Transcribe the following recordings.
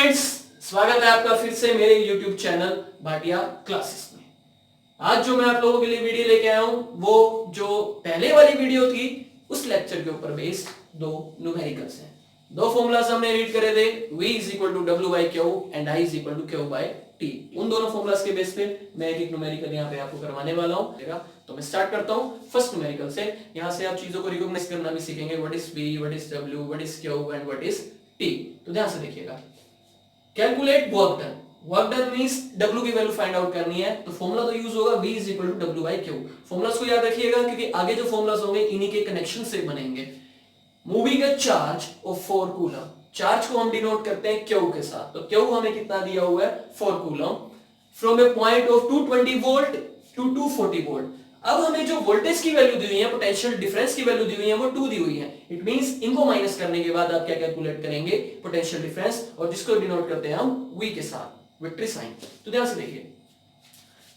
Friends, स्वागत है आपका फिर से मेरे YouTube चैनल भाटिया क्लासेस में। आज जो मैं आप लोगों के लिए वीडियो लेके आया हूं वो जो पहले वाली वीडियो थी उस लेक्चर के ऊपर बेस्ड दो न्यूमेरिकल्स हैं। दो फॉर्मूलाज हमने रीड करे थे, V is equal to W by Q and I is equal to Q by T. उन दोनों फॉर्मूलाज के बेस पे मैं एक एक न्यूमेरिकल यहाँ पे आपको करवाने वाला हूँ। तो मैं स्टार्ट करता हूँ फर्स्ट न्यूमेरिकल से। यहाँ से आप चीजों को रिकॉग्नाइज करना भी सीखेंगे, what is V, what is W, what is Q and what is T। तो ध्यान से देखिएगा। Calculate work done. Work done means W की वैल्यू फाइंड आउट करनी है, तो फॉर्मूला तो यूज होगा V is equal to W by Q. Formulas को याद रखिएगा क्योंकि आगे जो फॉर्मूलास होंगे इन्हीं के कनेक्शन से बनेंगे। Moving a charge of 4 coulomb, charge को हम डिनोट करते हैं Q के साथ, तो Q हमें कितना दिया हुआ है 4 coulomb from a point of 220 volt to 240 volt. अब हमें जो वोल्टेज की वैल्यू दी हुई है, पोटेंशियल डिफरेंस की वैल्यू दी हुई है वो 2 दी हुई है। इट मींस इनको माइनस करने के बाद आप क्या कैलकुलेट करेंगे, पोटेंशियल डिफरेंस, और जिसको डिनोट करते हैं हम V के साथ, विक्ट्री साइन। तो ध्यान से देखिए,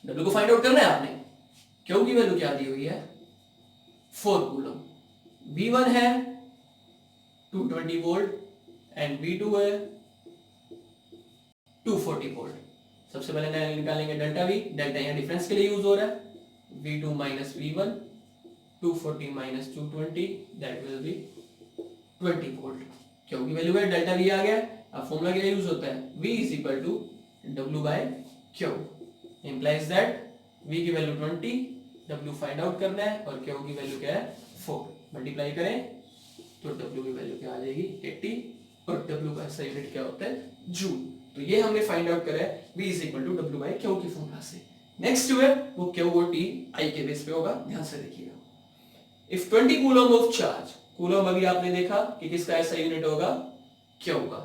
W को फाइंड आउट करना है आपने। Q की वैल्यू क्या दी हुई है 4 कूलम, V1 है 220 वोल्ट एंड V2 है 240 वोल्ट। सबसे पहले निकालेंगे डेल्टा V, डेल्टा यहाँ डिफरेंस के लिए यूज हो रहा है, V2 minus V1, 240 minus 220, that will be 20 volt. क्यों की वैल्यू है डेल्टा V आ गया। अब फॉर्मूला क्या यूज होता है, V is equal to W by Q, implies that V की वैल्यू 20, W फाइंड आउट करना है और Q की वैल्यू क्या है 4। मल्टीप्लाई करें तो W की वैल्यू क्या आ जाएगी 80, और W का SI यूनिट क्या होता है जूल। तो ये हमने फाइंड आउट करा है V is equal to W by Q की फॉर्मूला से। नेक्स्ट जो है वो Q और T I के बेस पे होगा, ध्यान से देखिएगा। If 20 coulomb of charge, coulomb अभी आपने देखा कि किसका ऐसा यूनिट होगा Q का।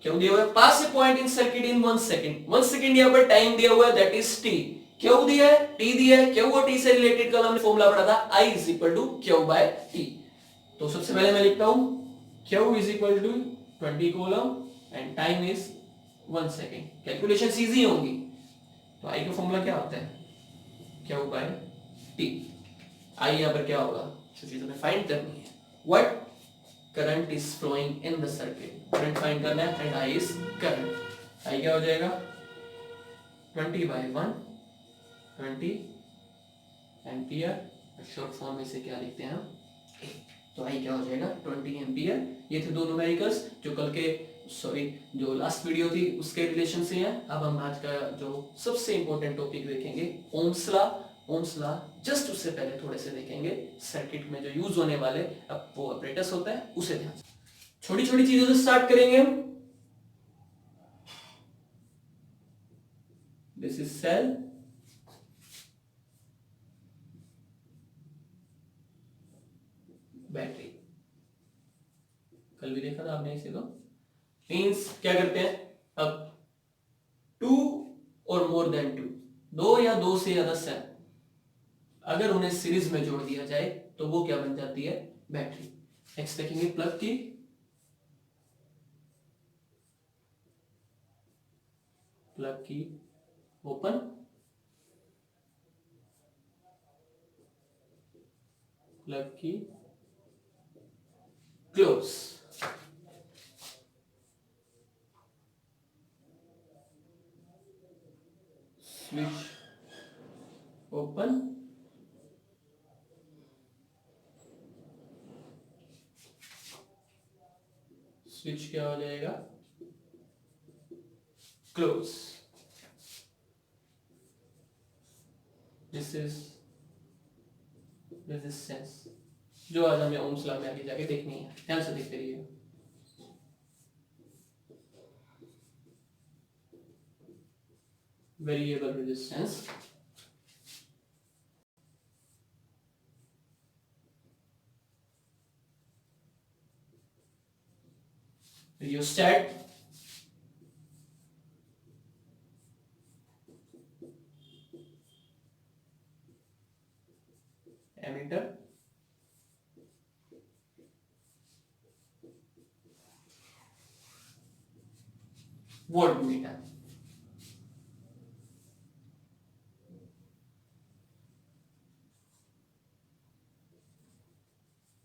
Q दिया हुआ है, pass a point in circuit in 1 second. 1 second यहाँ पर टाइम दिया हुआ है, दैट इज T। Q दिया है, T दिया है, Q और T से रिलेटेड कल हमने फॉर्मूला पढ़ा था I is equal to Q by T। तो सबसे पहले मैं लिखता हूं Q is equal to 20 coulomb and time is 1 second. Calculations easy होंगी। तो आई का फॉर्मूला क्या होता है Q बाय T। आई यहाँ पर क्या होगा, जो चीज हमें फाइंड करनी है, what current is flowing in the circuit, current find करना है and I is current. I क्या हो जाएगा 20 बाय 1, 20 एम्पियर, शॉर्ट फॉर्म में से क्या लिखते हैं हम, तो आई क्या हो जाएगा 20 एम्पियर। ये थे दो न्यूमेरिकल्स जो कल के जो लास्ट वीडियो थी उसके रिलेशन से है। अब हम आज का जो सबसे इंपॉर्टेंट टॉपिक देखेंगे ohms law. Ohm's law just उससे पहले थोड़े से देखेंगे सर्किट में जो यूज होने वाले अब वो ऑपरेटर्स होता है उसे ध्यान से, छोटी छोटी चीजों से स्टार्ट करेंगे हम। दिस इज सेल, बैटरी, कल भी देखा था आपने इसे। तो मींस क्या करते हैं, अब 2 और मोर देन 2, दो या दो से ज्यादा सेल अगर उन्हें सीरीज में जोड़ दिया जाए तो वो क्या बन जाती है बैटरी। नेक्स्ट देखेंगे प्लग की, प्लग की ओपन, प्लग की क्लोज, स्विच ओपन, स्विच क्या हो जाएगा क्लोज। दिस इज रेजिस्टेंस जो आज हमें ओम्स लॉ में आगे जाके देखनी है, ध्यान से देखते रहिए। Variable resistance, rheostat, ammeter, voltmeter.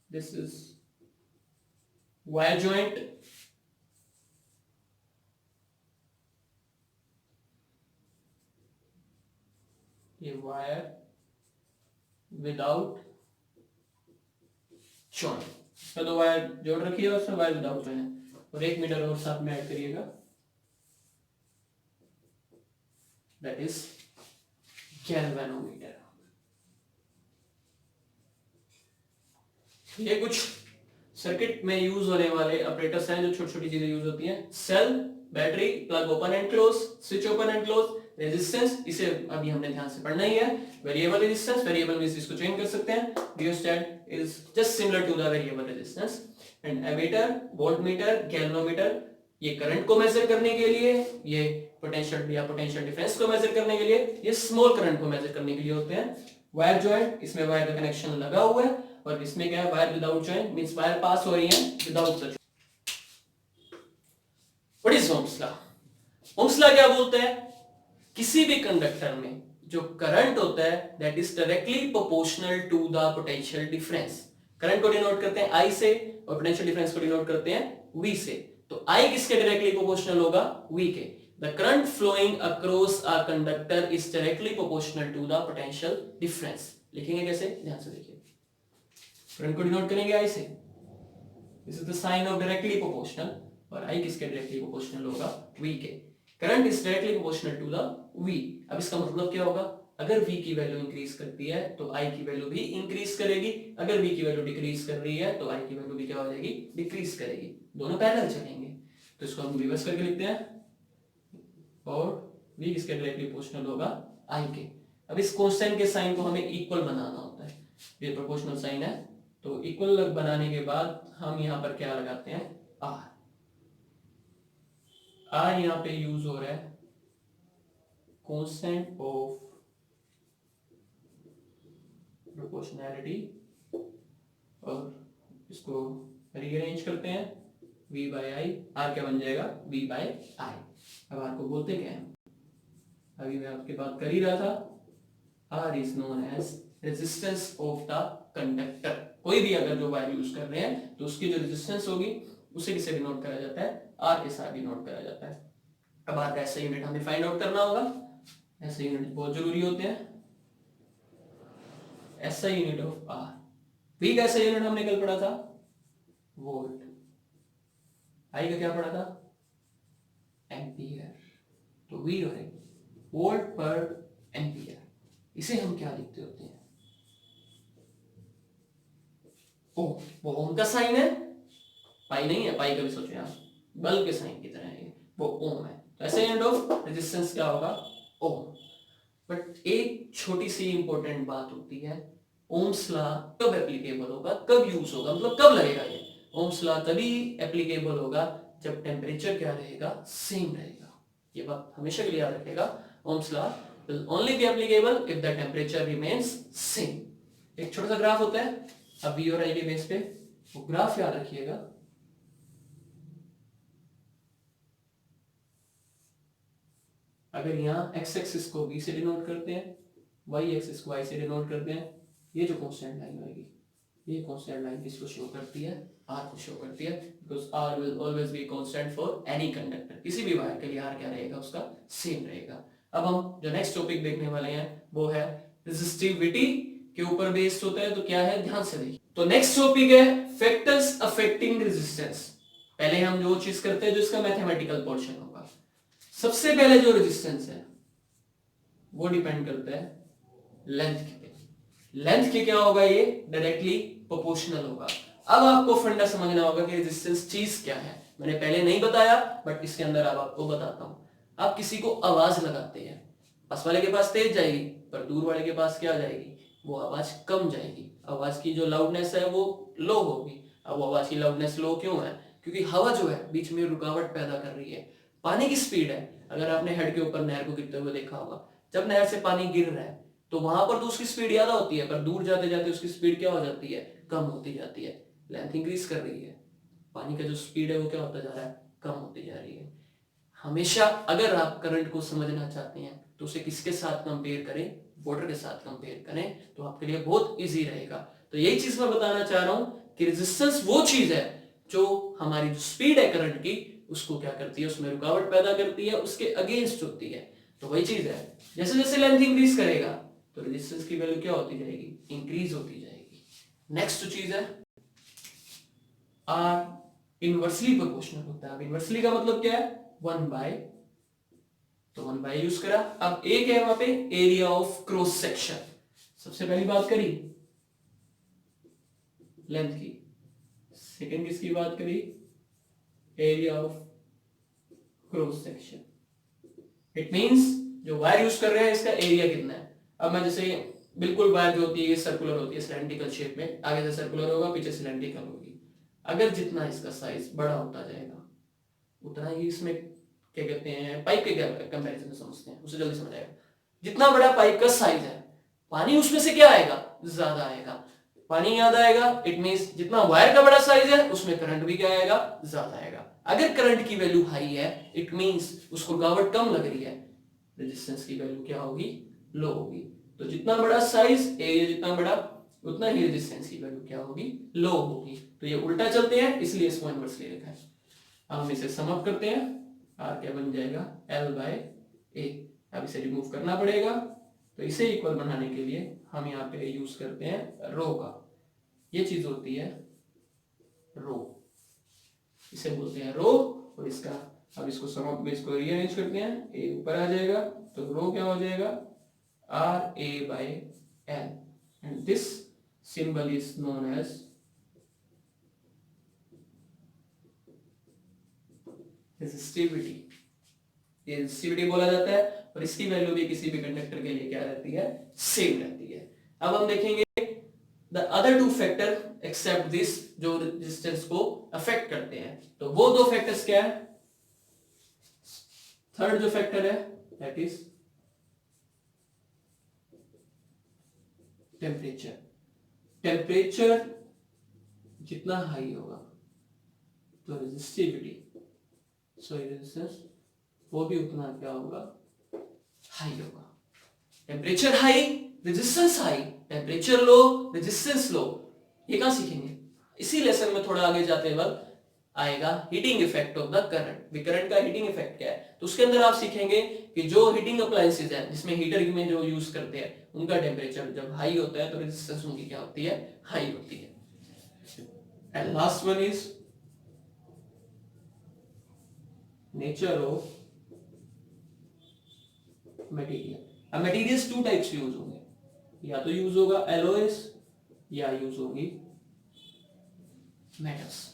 This is wire joint, ये वायर विदाउट जॉइंट, इसमें 2 वायर जोड़ रखी है और उसमें वायर विदाउट जॉइंट है, और 1 मीटर और साथ में ऐड करिएगा, दैट इज गैल्वेनोमीटर। ये कुछ सर्किट में यूज होने वाले ऑपरेटर्स हैं जो छोटी छोटी चीजें यूज होती हैं। Cell, battery, plug open and close, switch open and close, resistance, इसे अभी हमने ध्यान से पढ़ना ही है। वेरिएबल रेजिस्टेंस, वेरिएबल मींस इसको चेंज कर सकते हैं। Rheostat is just similar to the variable resistance. And ammeter, voltmeter, galvanometer, ये करंट को मेजर करने के लिए, ये पोटेंशियल या पोटेंशियल डिफरेंस को मेजर करने के लिए, ये स्मॉल करंट को मेजर करने के लिए होते हैं। वायर जॉइंट, इसमें वायर का कनेक्शन लगा हुआ है, और इसमें क्या है, wire without joint, means wire pass हो रही है without the joint. What is Ohm's law? Ohm's law क्या बोलते हैं? किसी भी कंडक्टर में जो करंट होता है that is directly proportional to the potential difference. Current को डिनोट करते हैं I से और पोटेंशियल डिफरेंस को डिनोट करते हैं V से। तो I किसके डायरेक्टली प्रोपोर्शनल होगा? V के। The current flowing across a conductor is directly proportional to the potential difference। लिखेंगे कैसे? ध्यान से देखिए। करंट को डिनोट करेंगे I से, this is the sign of directly proportional, और I किसके डायरेक्टली प्रोपोर्शनल होगा? V के। Current is directly proportional to the V। अब इसका मतलब क्या होगा? अगर V की वैल्यू इंक्रीज करती है तो I की वैल्यू भी इंक्रीज करेगी, अगर V की वैल्यू डिक्रीज कर रही है तो I की वैल्यू भी क्या हो जाएगी? डिक्रीज करेगी। दोनों पैरेलल चलेंगे। तो इसको हम रिवर्स करके लिखते हैं, और V किसके डायरेक्टली प्रोपोर्शनल होगा? I के। अब इस कांस्टेंट के साइन को हमें इक्वल बनाना होता है, ये प्रोपोर्शनल साइन है, तो इक्वल बनाने के बाद हम यहाँ पर क्या लगाते हैं? R। R यहाँ पे यूज हो रहा है कांस्टेंट ऑफ प्रोपोर्शनैलिटी, और इसको रीअरेंज करते हैं, V by I। R क्या बन जाएगा? V by I। अब R को बोलते क्या है? अभी मैं आपके बात कर ही रहा था, R is known as resistance of the conductor। कोई भी अगर जो वायर यूज कर रहे हैं तो उसकी जो रेजिस्टेंस होगी उसे किसे डिनोट करा जाता है? R के साथ डिनोट करा जाता है। अब R का ऐसा यूनिट हमें फाइंड आउट करना होगा। ऐसे यूनिट बहुत जरूरी होते हैं। ऐसा यूनिट ऑफ R, V का ऐसा यूनिट हमने कल पढ़ा था वोल्ट, I का क्या पढ़ा था? एम्पियर। तो V और वोल्ट पर एम्पियर, इसे हम क्या लिखते होते हैं? ओम। वो ओम का साइन है, पाई नहीं है, पाई का भी सोचो आप, बल्ब के साइन की तरह है, वो ओम है। तो ऐसे यूनिट ऑफ रेजिस्टेंस क्या होगा? ओम। बट एक छोटी सी इंपॉर्टेंट बात होती है, ओम्स लॉ कब एप्लीकेबल होगा, कब यूज होगा, मतलब कब लगेगा ये? ओम्स लॉ तभी एप्लीकेबल होगा जब टेम्परेचर क्या रहेगा? सेम रहेगा। ये बात हमेशा के लिए याद रखेगा, Ohm's law will only be applicable if the temperature remains same। एक छोटा सा ग्राफ होता है, अब V और I के बेस पे, वो ग्राफ याद रखिएगा। अगर यहाँ x एक्सिस को V से डिनोट करते हैं, y एक्सिस को I से डिनोट करते हैं, ये जो कांस्टेंट लाइन होगी, ये कांस्टेंट लाइन किसको शो करती है? R को शो करती है, because R will always be constant for any conductor। किसी भी वायर के लिए R क्या रहेगा? उसका सेम रहेगा। अब हम जो नेक्स्ट टॉपिक देखने वाले हैं वो है रेजिस्टिविटी के ऊपर बेस्ड होता है, तो क्या है? ध्यान से देखिए। तो नेक्स्ट टॉपिक है फैक्टर्स अफेक्टिंग रेजिस्टेंस। पहले हम जो चीज करते हैं, जो इसका मैथमेटिकल पोर्शन होगा, सबसे पहले जो रेजिस्टेंस है वो डिपेंड करता है लेंथ के। लेंथ के क्या होगा? ये डायरेक्टली प्रोपोर्शनल होगा। अब आपको फंडा समझना होगा कि रेजिस्टेंस चीज क्या है। मैंने पहले नहीं बताया, बट इसके अंदर अब आपको बताता हूं। आप किसी को आवाज लगाते हैं, पास वाले के पास तेज जाएगी, पर दूर वाले के पास क्या जाएगी? वो आवाज कम जाएगी। आवाज की जो लाउडनेस है वो लो होगी। अब वो आवाज की लाउडनेस लो क्यों है? क्योंकि हवा जो है बीच में रुकावट पैदा कर रही है। पानी की स्पीड है, अगर आपने हेड के ऊपर नहर को गिरते हुए देखा होगा, जब नहर से पानी गिर रहा है तो वहां पर तो उसकी स्पीड ज्यादा होती है, पर दूर जाते जाते उसकी स्पीड क्या हो जाती है? कम होती जाती है। लेंथ इंक्रीज कर रही है, पानी का जो स्पीड है वो क्या होता जा रहा है? कम होती जा रही है। हमेशा अगर आप करंट को समझना चाहते हैं तो उसे किसके साथ कंपेयर करें? वाटर के साथ कंपेयर करें, तो आपके लिए बहुत इजी रहेगा। तो यही चीज मैं बताना चाह रहा हूं कि रेजिस्टेंस वो चीज है जो हमारी जो स्पीड है करंट की, उसको क्या करती है? उसमें रुकावट पैदा करती है, उसके अगेंस्ट होती है। तो वही चीज है, जैसे जैसे लेंथ इंक्रीज करेगा तो रेजिस्टेंस की वैल्यू क्या होती जाएगी, इंक्रीज होती जाएगी। नेक्स्ट चीज है आर इनवर्सली प्रोपोर्शनल होता है। अब इनवर्सली का मतलब क्या है, 1/, तो 1/, यूज करा। अब एक है वहां पे एरिया ऑफ क्रॉस सेक्शन, सबसे पहली बात करी लेंथ की, सेकंड किसकी बात करी, area of cross section. It means जो वायर यूज कर रहे हैं इसका एरिया कितना है। अब मैं जैसे बिल्कुल वायर जो होती है सर्कुलर होती है, सिलेंड्रिकल शेप में, आगे से सर्कुलर होगा पीछे सिलेंड्रिकल होगी। अगर जितना इसका साइज बड़ा होता जाएगा उतना ही इसमें क्या कहते हैं, पाइप के कंपैरिजन में समझते हैं, उससे जल्दी समझ आएगा। जितना बड़ा पाइप का साइज है पानी उसमें से क्या आएगा, ज्यादा आएगा। पानी ज्यादा आएगा इट मींस जितना वायर का बड़ा साइज है उसमें करंट भी क्या आएगा, ज्यादा आएगा। अगर करंट की वैल्यू हाई है इट मींस उसको रुकावट कम लग रही है, रेजिस्टेंस की वैल्यू क्या होगी, लो होगी। तो जितना बड़ा साइज, एरिया जितना बड़ा, उतना ही रेजिस्टेंस की वैल्यू क्या होगी, लो होगी। तो ये उल्टा चलते हैं इसलिए इसको इनवर्सली लिखा है। अब हम इसे सम अप करते हैं, आर क्या बन जाएगा, L/A। अब इसे रिमूव करना पड़ेगा, तो इसे इक्वल बनाने के लिए हम यहाँ पे यूज करते हैं रो का। ये चीज होती है रो, इसे बोलते हैं रो। और इसका अब इसको सम अप में इसको रीअरेंज करते हैं, ए ऊपर आ जाएगा तो रो क्या हो जाएगा, RA/L, and this symbol is known as resistivity. ये रेजिस्टिविटी बोला जाता है, और इसकी वैल्यू भी किसी भी कंडक्टर के लिए क्या रहती है, सेम रहती है। अब हम देखेंगे the other two factor except this जो रेजिस्टेंस को अफेक्ट करते हैं। तो वो दो फैक्टर्स क्या है, थर्ड जो फैक्टर है दैट इज टेम्परेचर। टेम्परेचर जितना हाई होगा तो रेजिस्टिविटी, रेजिस्टेंस वो भी उतना क्या होगा, हाई होगा। Temperature high, resistance high, temperature low, resistance लो। ये कहां सीखेंगे, इसी लेसन में थोड़ा आगे जाते वक्त आएगा heating effect of the current. Current का हीटिंग इफेक्ट क्या है, तो उसके अंदर आप सीखेंगे कि जो हीटिंग अप्लायंसेस है जिसमें हीटर में जो यूज करते हैं उनका टेम्परेचर जब हाई होता है तो रेजिस्टेंस उनकी क्या होती है, हाई होती है। And last one is nature of material. अब मटेरियल्स टू टाइप्स यूज होंगे, या तो यूज होगा एलॉयज या यूज होगी metals.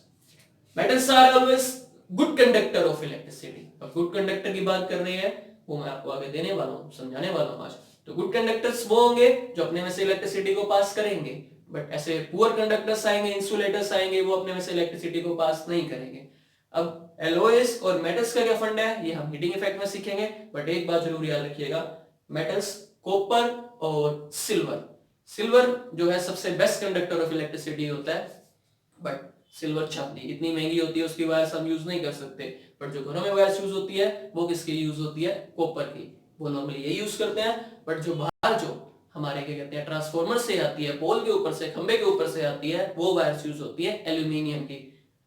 Metals are always good conductor of electricity. अब गुड कंडक्टर की बात कर रहे हैं वो मैं आपको आगे देने वाला हूं, समझाने वाला हूं आज। तो गुड कंडक्टर्स वो होंगे जो अपने में से इलेक्ट्रिसिटी को पास करेंगे, बट ऐसे पुअर कंडक्टर्स आएंगे, इंसुलेटर्स आएंगे, वो अपने में से इलेक्ट्रिसिटी को पास नहीं करेंगे। अब एलॉयज और मेटल्स का क्या फंड है ये हम हीटिंग इफेक्ट में सीखेंगे, बट एक बात जरूर याद रखिएगा, मेटल्स कॉपर और सिल्वर, सिल्वर जो है सबसे बेस्ट कंडक्टर ऑफ इलेक्ट्रिसिटी होता है, बट सिल्वर छपनी इतनी महंगी होती है उसकी वायर्स हम यूज नहीं कर सकते। बट जो घरों में वायर्स यूज होती है वो किसकी यूज होती है, कॉपर की, वो नॉर्मली ये यूज करते हैं। बट जो बाहर जो हमारे क्या कहते हैं ट्रांसफार्मर से आती है, पोल के ऊपर से, खंबे के ऊपर से आती है, वो वायर्स यूज होती है एल्यूमिनियम की।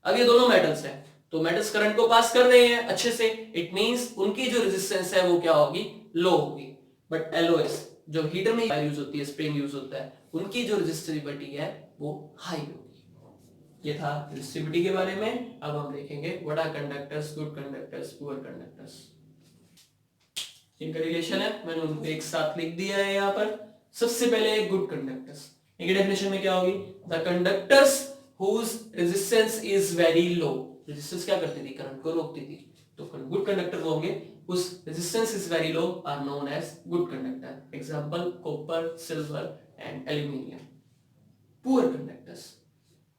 अब ये दोनों मेटल्स हैं, तो मेटल्स करंट को पास कर रहे हैं अच्छे से, इट मींस उनकी जो रेजिस्टेंस है वो क्या होगी, लो होगी। बट एलॉयज जो हीटर में यूज होती है, स्प्रिंग यूज होता है, उनकी जो रेजिस्टिविटी है वो हाई होगी। ये था रेजिस्टिविटी के बारे में। अब हम देखेंगे what are conductors, good conductors, poor conductors. इनका रिलेशन है, मैंने उनको एक साथ लिख दिया है यहाँ पर। सबसे पहले गुड कंडक्टर्स, इनकी डेफिनेशन में क्या होगी, the conductors whose resistance is very low. Resistance क्या करती थी, करंट को रोकती थी। तो गुड कंडक्टर वो होंगे whose resistance is very low are known as good conductor. Example copper, silver and aluminium. Poor conductors,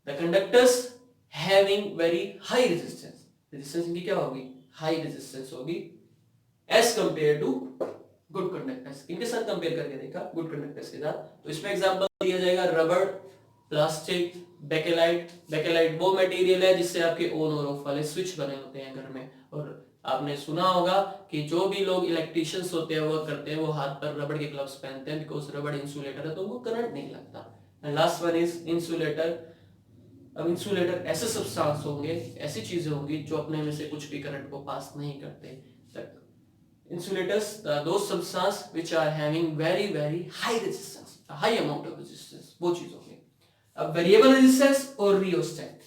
the conductors having very high resistance. Resistance इनकी क्या होगी, high resistance होगी as compared to good conductors. इनके साथ compare करके देखा good conductors के साथ, तो इसमें एग्जांपल दिया जाएगा रबर, प्लास्टिक, बेकेलाइट। बेकेलाइट वो मटेरियल है जिससे आपके ऑन और ऑफ वाले स्विच बने होते हैं घर में। और आपने सुना होगा कि जो भी लोग इलेक्ट्रिशियंस होते हैं वो करते हैं, वो हाथ पर रबड़ के ग्लव्स पहनते हैं, बिकॉज रबड़ इंसुलेटर है तो उनको करंट नहीं लगता। And last one is insulator. अब इंसुलेटर ऐसे सब्सटेंस होंगे, ऐसी चीजें होंगी जो अपने में से कुछ भी करंट को पास नहीं करते। insulators, those substance which are having very high resistance, a high amount of resistance, वो चीज हो गई। अब वेरिएबल रेजिस्टेंस और रियोस्टेट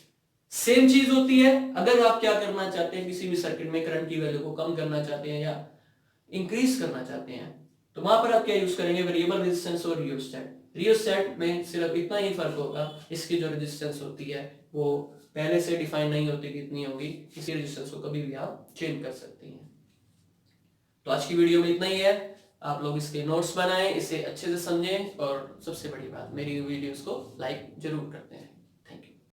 सेम चीज होती है। अगर आप क्या करना चाहते हैं, किसी भी सर्किट में करंट की वैल्यू को कम करना चाहते हैं या इंक्रीज करना चाहते हैं, तो वहां पर आप क्या यूज करेंगे, वेरिएबल रेजिस्टेंस और रियोस्टेट। रियोस्टेट में सिर्फ इतना ही फर्क होगा, इसकी जो रेजिस्टेंस होती है वो पहले से डिफाइन नहीं होती कितनी होगी, इसी रेजिस्टेंस को कभी भी आप चेंज कर सकते हैं। तो आज की वीडियो में इतना ही है। आप लोग इसके नोट्स बनाएं, इसे अच्छे से समझें और सबसे बड़ी बात, मेरी वीडियोस को लाइक जरूर करते हैं।